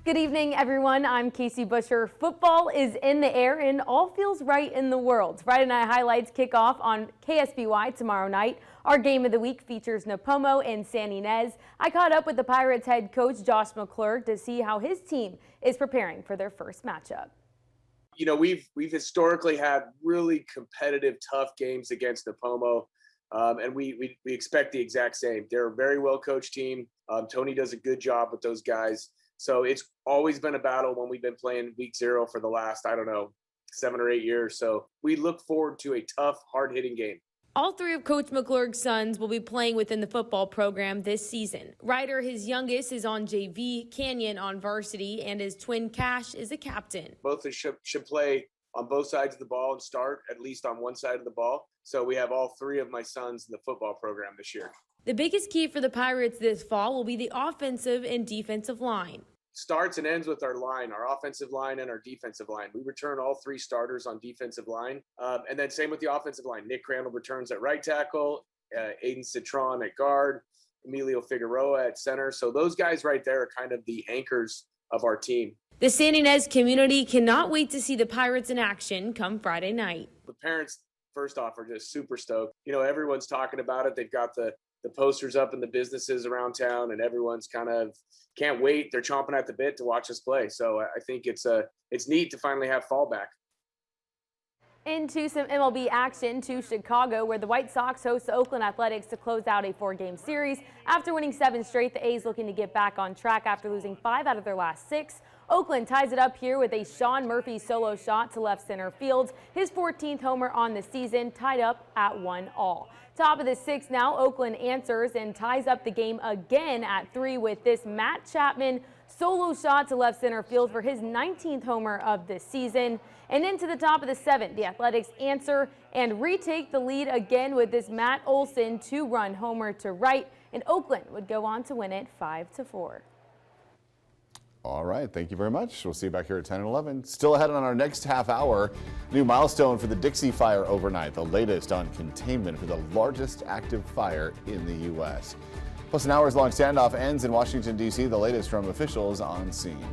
Good evening, everyone. I'm Casey Busher. Football is in the air and all feels right in the world. Friday Night Highlights kick off on KSBY tomorrow night. Our game of the week features Napomo and San Ynez. I caught up with the Pirates head coach Josh McClurg to see how his team is preparing for their first matchup. You know, we've historically had really competitive, tough games against Napomo, and we expect the exact same. They're a very well coached team. Tony does a good job with those guys. So it's always been a battle when we've been playing week 0 for the last, 7 or 8 years. So we look forward to a tough, hard-hitting game. All 3 of Coach McClurg's sons will be playing within the football program this season. Ryder, his youngest, is on JV, Canyon on varsity, and his twin Cash is a captain. Both should play on both sides of the ball and start at least on one side of the ball. So we have all 3 of my sons in the football program this year. The biggest key for the Pirates this fall will be the offensive and defensive line. Starts and ends with our line, our offensive line and our defensive line. We return all 3 starters on defensive line. And then same with the offensive line. Nick Crandall returns at right tackle, Aiden Citron at guard, Emilio Figueroa at center. So those guys right there are kind of the anchors of our team. The San Ynez community cannot wait to see the Pirates in action come Friday night. The parents, first off, are just super stoked. You know, everyone's talking about it. They've got the posters up in the businesses around town, and everyone's kind of can't wait. They're chomping at the bit to watch us play. So I think it's neat to finally have fall back. Into some MLB action to Chicago, where the White Sox host the Oakland Athletics to close out a 4-game series. After winning 7 straight, the A's looking to get back on track after losing 5 out of their last 6. Oakland ties it up here with a Sean Murphy solo shot to left center field. His 14th homer on the season, tied up at 1-all. Top of the 6th now, Oakland answers and ties up the game again at 3 with this Matt Chapman solo shot to left center field for his 19th homer of the season. And into the top of the 7th, the Athletics answer and retake the lead again with this Matt Olson 2-run homer to right, and Oakland would go on to win it 5-4. All right, thank you very much. We'll see you back here at 10 and 11. Still ahead on our next half hour, new milestone for the Dixie Fire overnight, the latest on containment for the largest active fire in the U.S. Plus, an hours-long standoff ends in Washington, D.C., the latest from officials on scene.